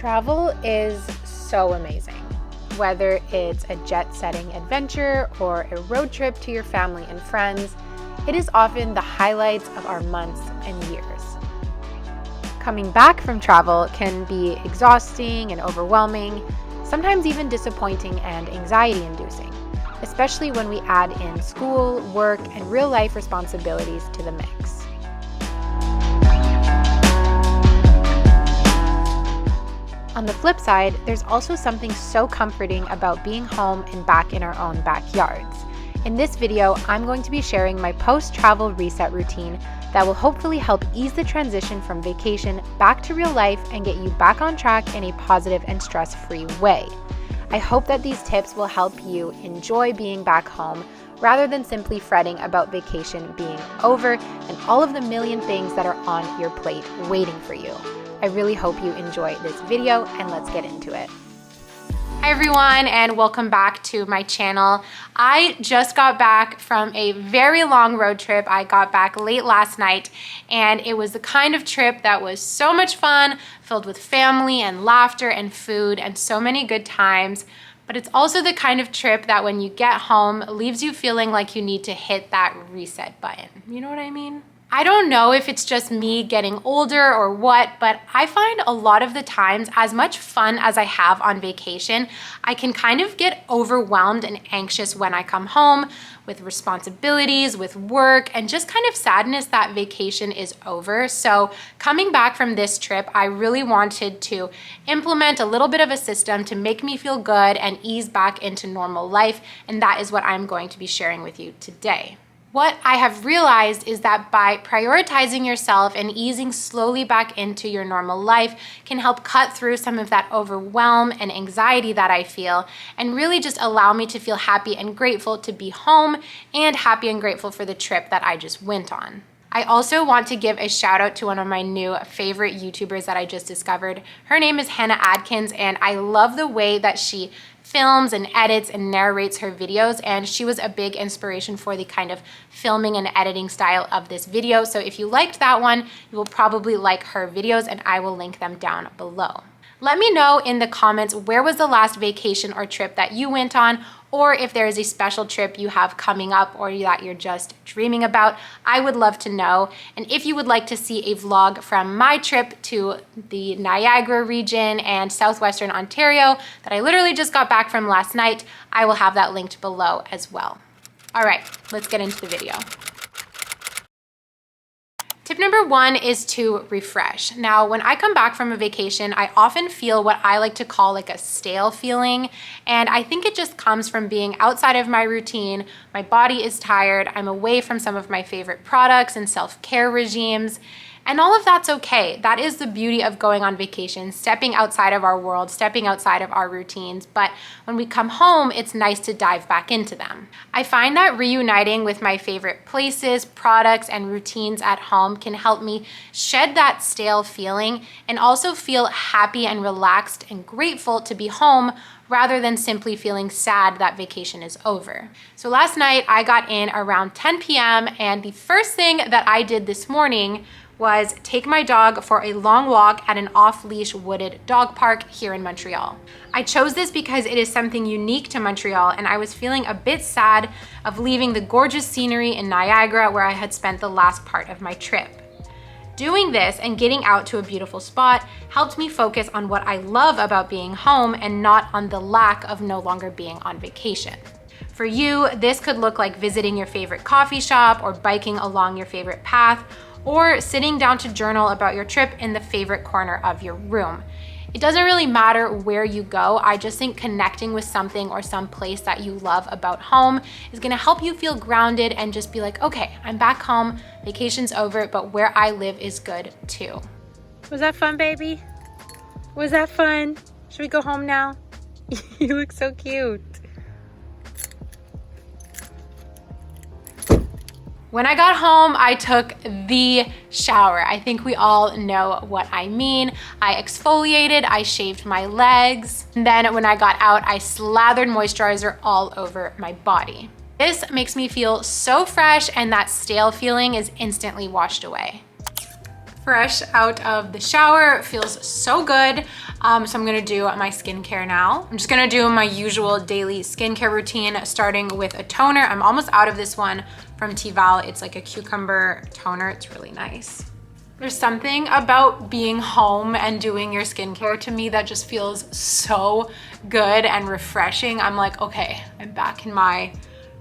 Travel is so amazing. Whether it's a jet-setting adventure or a road trip to your family and friends, it is often the highlights of our months and years. Coming back from travel can be exhausting and overwhelming, sometimes even disappointing and anxiety-inducing, especially when we add in school, work, and real-life responsibilities to the mix. On the flip side, there's also something so comforting about being home and back in our own backyards. In this video, I'm going to be sharing my post-travel reset routine that will hopefully help ease the transition from vacation back to real life and get you back on track in a positive and stress-free way. I hope that these tips will help you enjoy being back home rather than simply fretting about vacation being over and all of the million things that are on your plate waiting for you. I really hope you enjoy this video, and let's get into it. Hi everyone, and welcome back to my channel. I just got back from a very long road trip. I got back late last night, and it was the kind of trip that was so much fun, filled with family and laughter and food and so many good times. But it's also the kind of trip that when you get home, leaves you feeling like you need to hit that reset button. You know what I mean? I don't know if it's just me getting older or what, but I find a lot of the times, as much fun as I have on vacation, I can kind of get overwhelmed and anxious when I come home with responsibilities, with work, and just kind of sadness that vacation is over. So coming back from this trip, I really wanted to implement a little bit of a system to make me feel good and ease back into normal life, and that is what I'm going to be sharing with you today. What I have realized is that by prioritizing yourself and easing slowly back into your normal life can help cut through some of that overwhelm and anxiety that I feel, and really just allow me to feel happy and grateful to be home and happy and grateful for the trip that I just went on. I also want to give a shout out to one of my new favorite YouTubers that I just discovered. Her name is Hannah Adkins, and I love the way that she films and edits and narrates her videos, and she was a big inspiration for the kind of filming and editing style of this video. So if you liked that one, you will probably like her videos, and I will link them down below. Let me know in the comments, where was the last vacation or trip that you went on, or if there is a special trip you have coming up or that you're just dreaming about. I would love to know. And if you would like to see a vlog from my trip to the Niagara region and southwestern Ontario that I literally just got back from last night, I will have that linked below as well. All right, let's get into the video. Tip number one is to refresh. Now, when I come back from a vacation, I often feel what I like to call like a stale feeling. And I think it just comes from being outside of my routine. My body is tired. I'm away from some of my favorite products and self-care regimes. And all of that's okay. That is the beauty of going on vacation, stepping outside of our world, stepping outside of our routines. But when we come home, it's nice to dive back into them. I find that reuniting with my favorite places, products, and routines at home can help me shed that stale feeling and also feel happy and relaxed and grateful to be home rather than simply feeling sad that vacation is over. So last night I got in around 10 p.m. and the first thing that I did this morning was take my dog for a long walk at an off-leash wooded dog park here in Montreal. I chose this because it is something unique to Montreal, and I was feeling a bit sad of leaving the gorgeous scenery in Niagara where I had spent the last part of my trip. Doing this and getting out to a beautiful spot helped me focus on what I love about being home and not on the lack of no longer being on vacation. For you, this could look like visiting your favorite coffee shop or biking along your favorite path, or sitting down to journal about your trip in the favorite corner of your room. It doesn't really matter where you go. I just think connecting with something or some place that you love about home is gonna help you feel grounded and just be like, okay, I'm back home, vacation's over, but where I live is good too. Was that fun, baby? Was that fun? Should we go home now? You look so cute. When I got home, I took the shower. I think we all know what I mean. I exfoliated, I shaved my legs, and then when I got out, I slathered moisturizer all over my body. This makes me feel so fresh, and that stale feeling is instantly washed away. fresh out of the shower. It feels so good. So I'm gonna do my skincare now. I'm just gonna do my usual daily skincare routine, starting with a toner. I'm almost out of this one from Tival. It's like a cucumber toner. It's really nice. There's something about being home and doing your skincare to me that just feels so good and refreshing. I'm like, okay, I'm back in my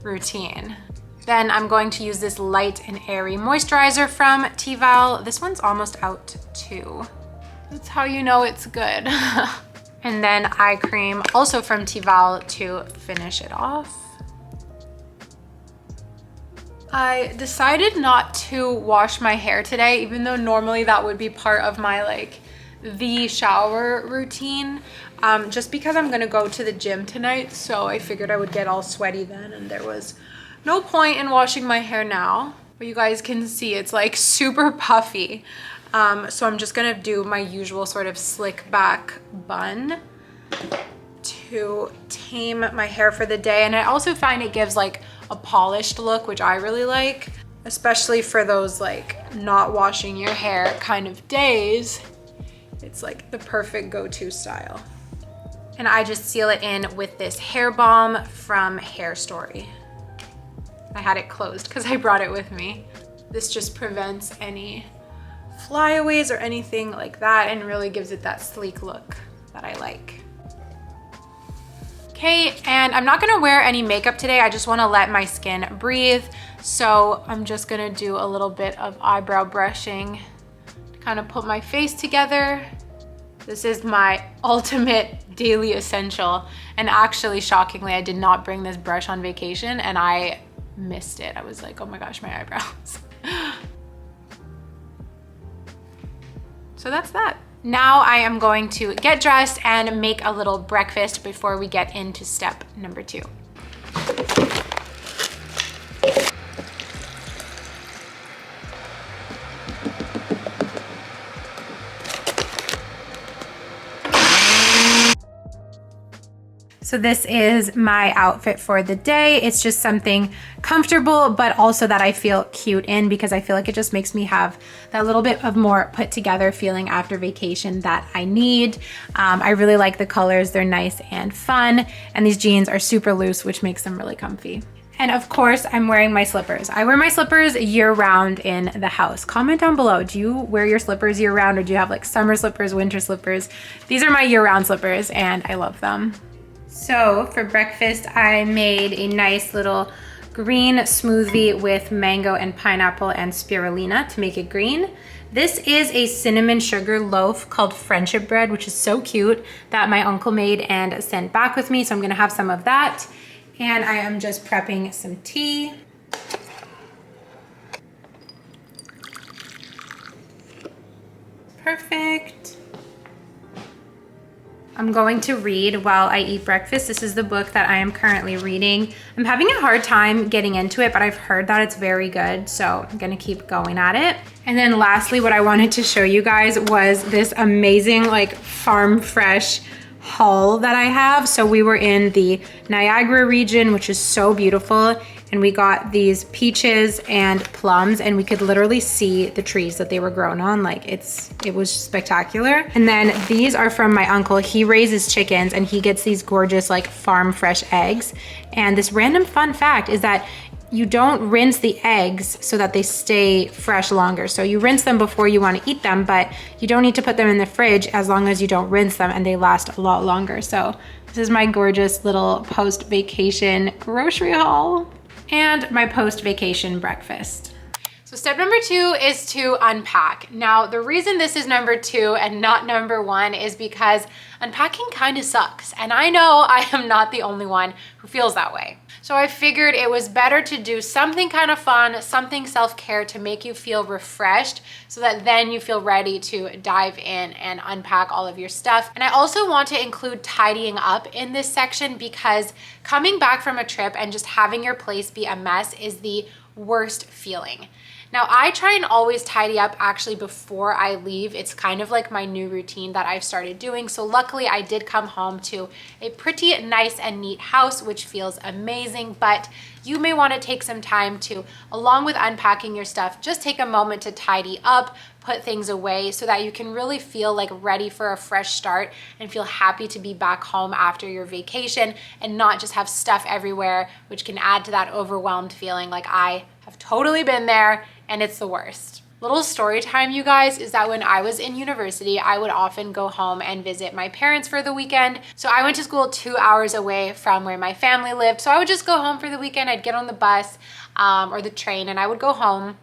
routine. Then I'm going to use this light and airy moisturizer from Tival. This one's almost out too. That's how you know it's good. And then eye cream, also from Tival, to finish it off. I decided not to wash my hair today, even though normally that would be part of my the shower routine, just because I'm gonna go to the gym tonight. So I figured I would get all sweaty then, and there was no point in washing my hair now. But you guys can see it's like super puffy. So I'm just gonna do my usual sort of slick back bun to tame my hair for the day. And I also find it gives like a polished look, which I really like, especially for those like not washing your hair kind of days. It's like the perfect go-to style. And I just seal it in with this hair balm from Hair Story. I had it closed because I brought it with me. This just prevents any flyaways or anything like that and really gives it that sleek look that I like. Okay, and I'm not gonna wear any makeup today. I just wanna let my skin breathe. So I'm just gonna do a little bit of eyebrow brushing to kind of put my face together. This is my ultimate daily essential. And actually, shockingly, I did not bring this brush on vacation and I missed it. I was like, oh my gosh, my eyebrows. So that's that. Now I am going to get dressed and make a little breakfast before we get into step number 2. So this is my outfit for the day. It's just something comfortable, but also that I feel cute in, because I feel like it just makes me have that little bit of more put together feeling after vacation that I need. I really like the colors. They're nice and fun. And these jeans are super loose, which makes them really comfy. And of course, I'm wearing my slippers. I wear my slippers year round in the house. Comment down below, do you wear your slippers year round, or do you have like summer slippers, winter slippers? These are my year round slippers and I love them. So for breakfast, I made a nice little green smoothie with mango and pineapple and spirulina to make it green. This is a cinnamon sugar loaf called Friendship Bread, which is so cute, that my uncle made and sent back with me. So I'm gonna have some of that. And I am just prepping some tea. Perfect. I'm going to read while I eat breakfast. This is the book that I am currently reading. I'm having a hard time getting into it, but I've heard that it's very good, so I'm gonna keep going at it. And then lastly, what I wanted to show you guys was this amazing like farm fresh haul that I have. So we were in the Niagara region, which is so beautiful, and we got these peaches and plums, and we could literally see the trees that they were grown on. Like it was spectacular. And then these are from my uncle. He raises chickens and he gets these gorgeous like farm fresh eggs. And this random fun fact is that you don't rinse the eggs so that they stay fresh longer. So you rinse them before you want to eat them, but you don't need to put them in the fridge as long as you don't rinse them, and they last a lot longer. So this is my gorgeous little post-vacation grocery haul and my post-vacation breakfast. So step number 2 is to unpack. Now, the reason this is number 2 and not number 1 is because unpacking kind of sucks. And I know I am not the only one who feels that way. So I figured it was better to do something kind of fun, something self-care to make you feel refreshed, so that then you feel ready to dive in and unpack all of your stuff. And I also want to include tidying up in this section, because coming back from a trip and just having your place be a mess is the worst feeling. Now, I try and always tidy up actually before I leave. It's kind of like my new routine that I've started doing. So luckily I did come home to a pretty nice and neat house, which feels amazing, but you may want to take some time to, along with unpacking your stuff, just take a moment to tidy up, put things away so that you can really feel like ready for a fresh start and feel happy to be back home after your vacation and not just have stuff everywhere, which can add to that overwhelmed feeling. Like I have totally been there and it's the worst. Little story time, you guys, is that when I was in university, I would often go home and visit my parents for the weekend. So I went to school 2 hours away from where my family lived. So I would just go home for the weekend. I'd get on the bus or the train and I would go home.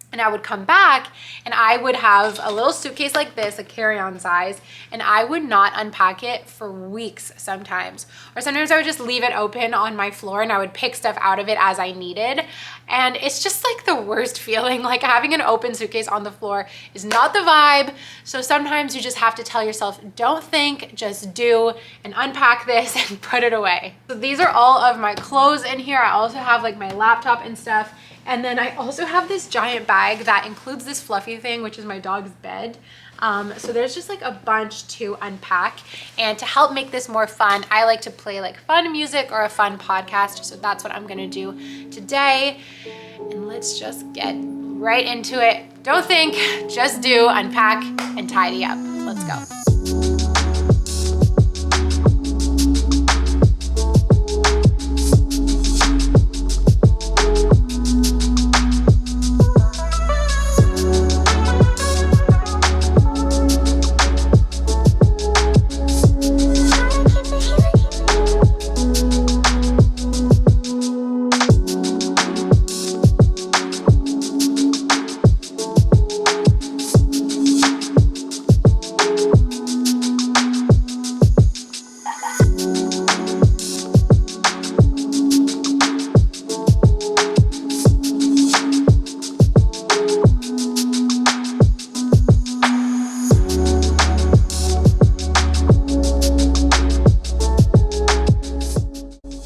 And I would come back and I would have a little suitcase like this, a carry-on size, and I would not unpack it for weeks sometimes. Or sometimes I would just leave it open on my floor and I would pick stuff out of it as I needed. And it's just like the worst feeling. Like having an open suitcase on the floor is not the vibe. So sometimes you just have to tell yourself, don't think, just do, and unpack this and put it away. So these are all of my clothes in here. I also have like my laptop and stuff. And then I also have this giant bag that includes this fluffy thing, which is my dog's bed. So there's just like a bunch to unpack. And to help make this more fun, I like to play like fun music or a fun podcast. So that's what I'm gonna do today. And let's just get right into it. Don't think, just do, unpack and tidy up. Let's go.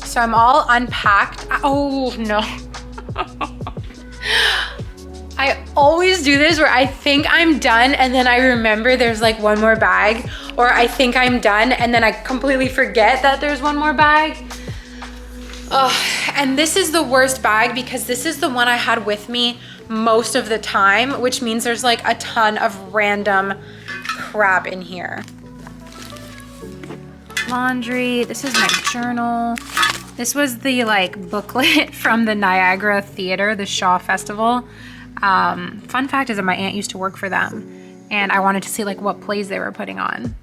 So I'm all unpacked. Oh no. I always do this where I think I'm done and then I remember there's like one more bag, or I think I'm done and then I completely forget that there's one more bag. Oh, and this is the worst bag because this is the one I had with me most of the time, which means there's like a ton of random crap in here. Laundry, this is my journal. This was the like booklet from the Niagara Theater, the Shaw Festival. Fun fact is that my aunt used to work for them and I wanted to see like what plays they were putting on.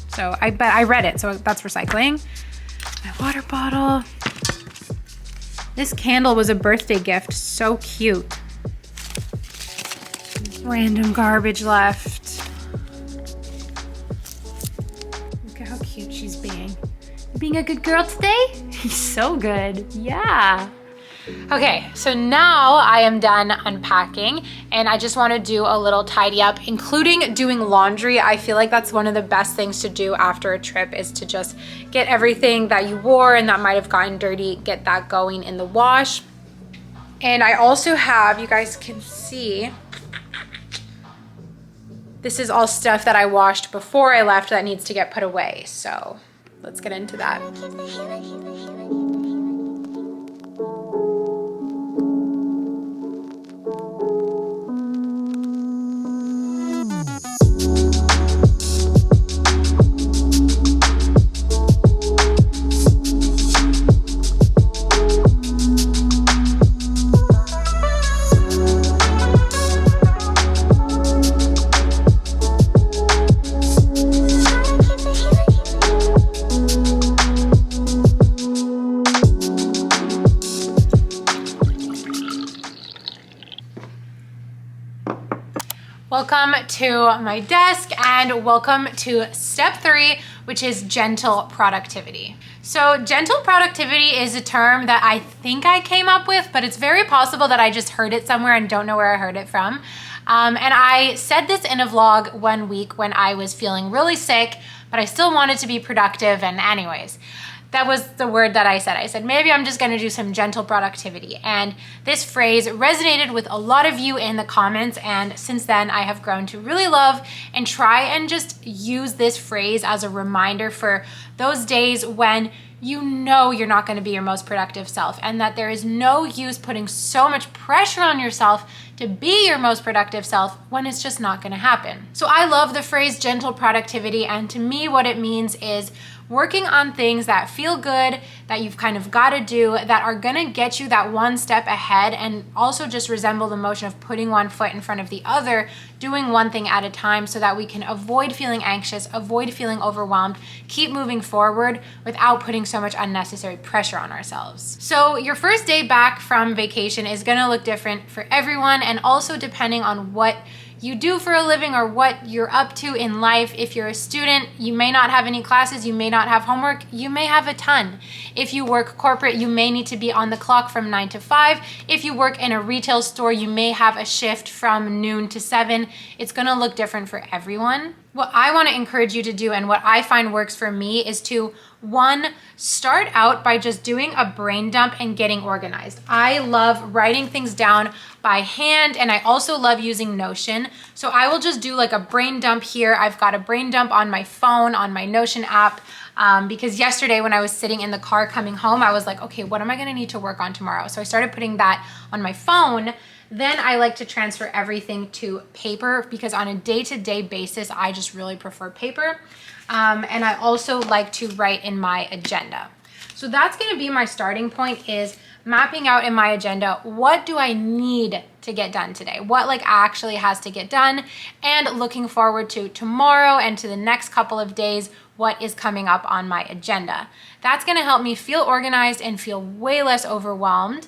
So I read it, so that's recycling. My water bottle. This candle was a birthday gift, so cute. Random garbage left. Look at how cute she's being. Being a good girl today? So good, yeah. Okay, so now I am done unpacking and I just wanna do a little tidy up, including doing laundry. I feel like that's one of the best things to do after a trip is to just get everything that you wore and that might have gotten dirty, get that going in the wash. And I also have, you guys can see, this is all stuff that I washed before I left that needs to get put away. So let's get into that. Welcome to my desk and welcome to step 3, which is gentle productivity. So gentle productivity is a term that I think I came up with, but it's very possible that I just heard it somewhere and don't know where I heard it from. And I said this in a vlog one week when I was feeling really sick, but I still wanted to be productive. And anyways, that was the word that I said. I said, maybe I'm just gonna do some gentle productivity. And this phrase resonated with a lot of you in the comments. And since then I have grown to really love and try and just use this phrase as a reminder for those days when you know you're not going to be your most productive self, and that there is no use putting so much pressure on yourself to be your most productive self when it's just not going to happen. So I love the phrase gentle productivity, and to me what it means is working on things that feel good, that you've kind of got to do, that are going to get you that one step ahead, and also just resemble the motion of putting one foot in front of the other, doing one thing at a time, so that we can avoid feeling anxious, avoid feeling overwhelmed, keep moving forward without putting so much unnecessary pressure on ourselves. So your first day back from vacation is going to look different for everyone, and also depending on what you do for a living or what you're up to in life. If you're a student, you may not have any classes, you may not have homework, you may have a ton. If you work corporate, you may need to be on the clock from 9 to 5. If you work in a retail store, you may have a shift from noon to 7. It's gonna look different for everyone. What I wanna encourage you to do, and what I find works for me, is to, one, start out by just doing a brain dump and getting organized. I love writing things down by hand, and I also love using Notion. So I will just do like a brain dump here. I've got a brain dump on my phone, on my Notion app, because yesterday when I was sitting in the car coming home, I was like, okay, what am I gonna need to work on tomorrow? So I started putting that on my phone. Then I like to transfer everything to paper, because on a day-to-day basis, I just really prefer paper. And I also like to write in my agenda. So that's gonna be my starting point, is mapping out in my agenda, what do I need to get done today? What like actually has to get done? And looking forward to tomorrow and to the next couple of days, what is coming up on my agenda. That's gonna help me feel organized and feel way less overwhelmed.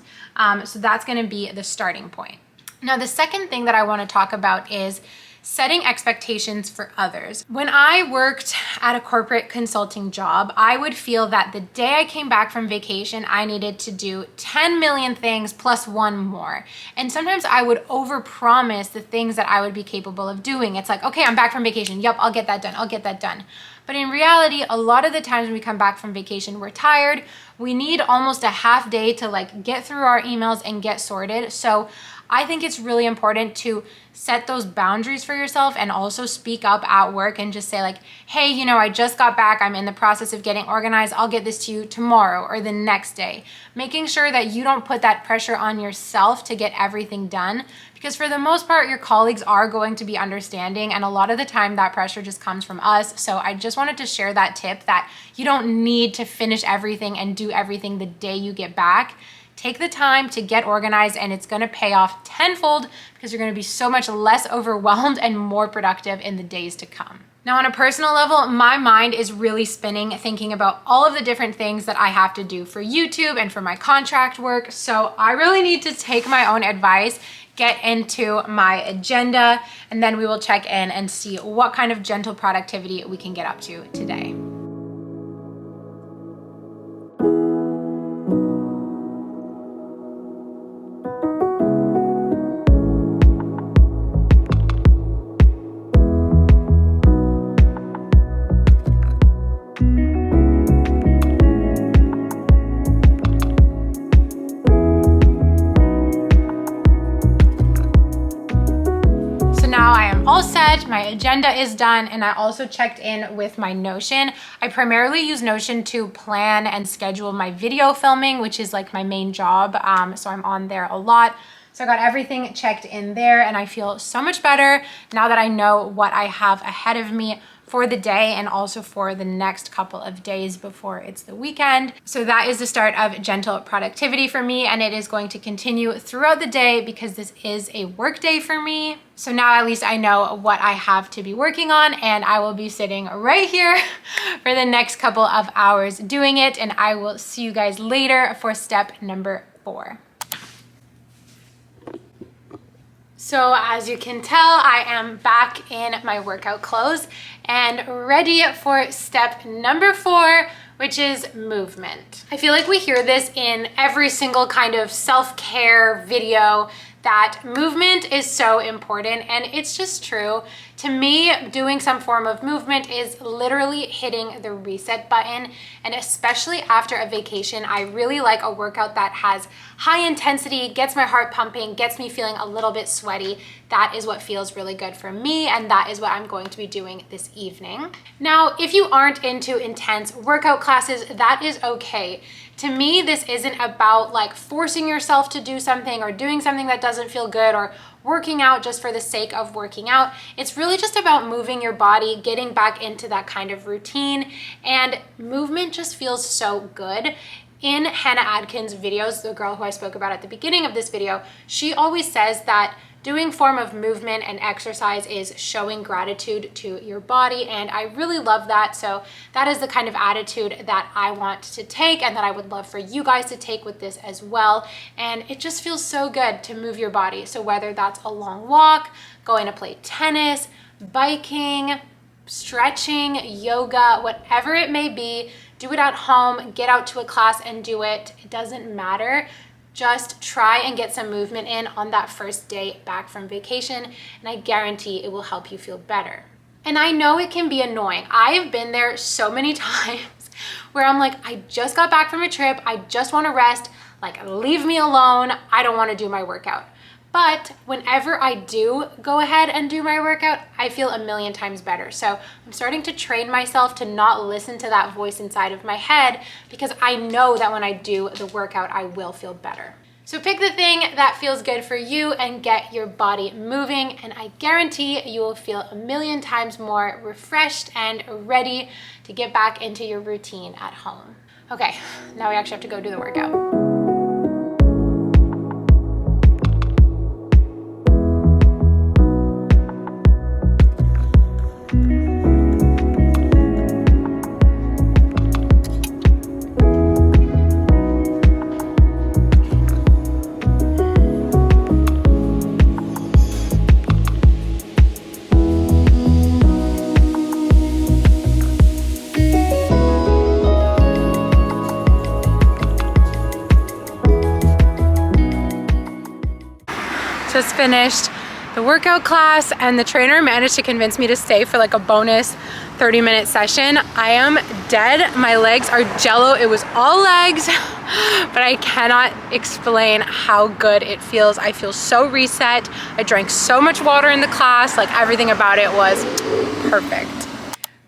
So that's gonna be the starting point. Now, the second thing that I wanna talk about is setting expectations for others. When I worked at a corporate consulting job, I would feel that the day I came back from vacation, I needed to do 10 million things plus one more. And sometimes I would overpromise the things that I would be capable of doing. It's like, okay, I'm back from vacation. Yep, I'll get that done. I'll get that done. But in reality, a lot of the times when we come back from vacation, we're tired. We need almost a half day to like get through our emails and get sorted. So I think it's really important to set those boundaries for yourself, and also speak up at work and just say like, hey, you know, I just got back. I'm in the process of getting organized. I'll get this to you tomorrow or the next day. Making sure that you don't put that pressure on yourself to get everything done, because for the most part, your colleagues are going to be understanding, and a lot of the time that pressure just comes from us. So I just wanted to share that tip, that you don't need to finish everything and do everything the day you get back. Take the time to get organized, and it's gonna pay off tenfold, because you're gonna be so much less overwhelmed and more productive in the days to come. Now, on a personal level, my mind is really spinning thinking about all of the different things that I have to do for YouTube and for my contract work. So I really need to take my own advice, get into my agenda, and then we will check in and see what kind of gentle productivity we can get up to today. All set, my agenda is done, and I also checked in with my Notion. I primarily use Notion to plan and schedule my video filming, which is like my main job, so I'm on there a lot. So I got everything checked in there, and I feel so much better now that I know what I have ahead of me for the day, and also for the next couple of days before it's the weekend. So that is the start of gentle productivity for me, and it is going to continue throughout the day, because this is a work day for me. So now at least I know what I have to be working on, and I will be sitting right here for the next couple of hours doing it, and I will see you guys later for step number 4. So as you can tell, I am back in my workout clothes and ready for step number 4, which is movement. I feel like we hear this in every single kind of self-care video, that movement is so important, and it's just true. To me, doing some form of movement is literally hitting the reset button, and especially after a vacation, I really like a workout that has high intensity, gets my heart pumping, gets me feeling a little bit sweaty. that is what feels really good for me, and that is what I'm going to be doing this evening. Now, if you aren't into intense workout classes, that is okay. To me, this isn't about like forcing yourself to do something or doing something that doesn't feel good or working out just for the sake of working out. It's really just about moving your body, getting back into that kind of routine, and movement just feels so good. In Hannah Adkins' videos, the girl who I spoke about at the beginning of this video, she always says that doing form of movement and exercise is showing gratitude to your body, and I really love that. So that is the kind of attitude that I want to take and that I would love for you guys to take with this as well. And it just feels so good to move your body. So whether that's a long walk, going to play tennis, biking, stretching, yoga, whatever it may be, do it at home, get out to a class and do it. It doesn't matter. Just try and get some movement in on that first day back from vacation, and I guarantee it will help you feel better. And I know it can be annoying. I've been there so many times where I'm like, I just got back from a trip, I just want to rest, like leave me alone, I don't want to do my workout. But whenever I do go ahead and do my workout, I feel a million times better. So I'm starting to train myself to not listen to that voice inside of my head, because I know that when I do the workout, I will feel better. So pick the thing that feels good for you and get your body moving, and I guarantee you will feel a million times more refreshed and ready to get back into your routine at home. Okay, now we actually have to go do the workout. Just finished the workout class, and the trainer managed to convince me to stay for like a bonus 30-minute session. I am dead. My legs are jello. It was all legs, but I cannot explain how good it feels. I feel so reset. I drank so much water in the class. Like everything about it was perfect.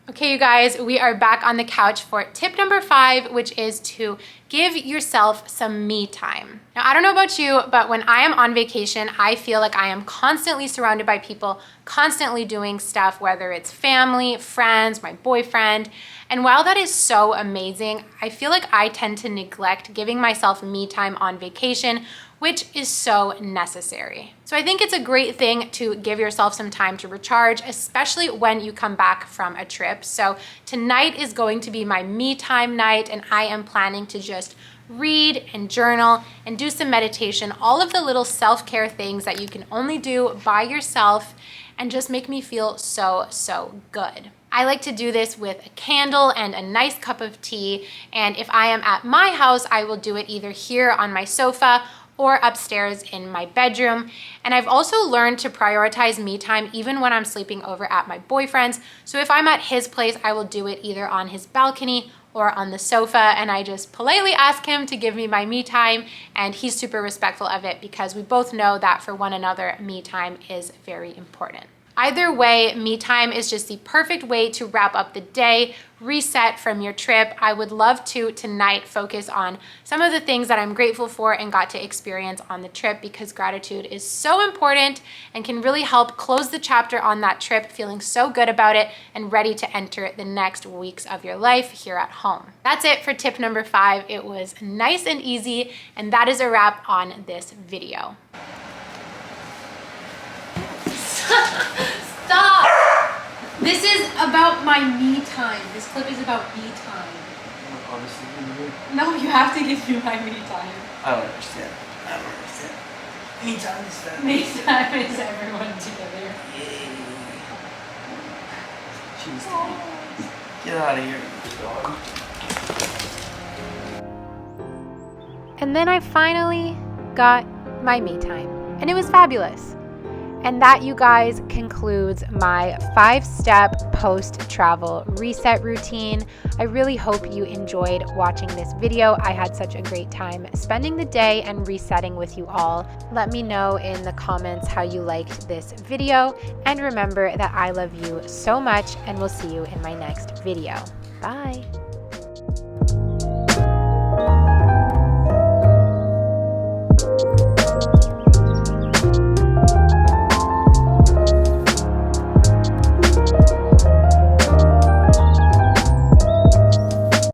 Okay, you guys, we are back on the couch for tip number 5, which is to give yourself some me time. Now, I don't know about you, but when I am on vacation, I feel like I am constantly surrounded by people, constantly doing stuff, whether it's family, friends, my boyfriend. And while that is so amazing, I feel like I tend to neglect giving myself me time on vacation, which is so necessary. So I think it's a great thing to give yourself some time to recharge, especially when you come back from a trip. So tonight is going to be my me time night, and I am planning to just read and journal and do some meditation, all of the little self-care things that you can only do by yourself and just make me feel so, so good. I like to do this with a candle and a nice cup of tea, and if I am at my house, I will do it either here on my sofa or upstairs in my bedroom. And I've also learned to prioritize me time even when I'm sleeping over at my boyfriend's. So if I'm at his place, I will do it either on his balcony or on the sofa, and I just politely ask him to give me my me time, and he's super respectful of it because we both know that for one another, me time is very important. Either way, me time is just the perfect way to wrap up the day, reset from your trip. I would love to tonight focus on some of the things that I'm grateful for and got to experience on the trip, because gratitude is so important and can really help close the chapter on that trip feeling so good about it and ready to enter the next weeks of your life here at home. That's it for tip number 5. It was nice and easy, and that is a wrap on this video. Stop! This is about my me time. This clip is about me time. Honestly, no, you have to give me my me time. I don't understand. Me time is family. Me time is everyone together. Jeez. Get out of here, dog. And then I finally got my me time, and it was fabulous. And that, you guys, concludes my 5-step post-travel reset routine. I really hope you enjoyed watching this video. I had such a great time spending the day and resetting with you all. Let me know in the comments how you liked this video. And remember that I love you so much, and we'll see you in my next video. Bye.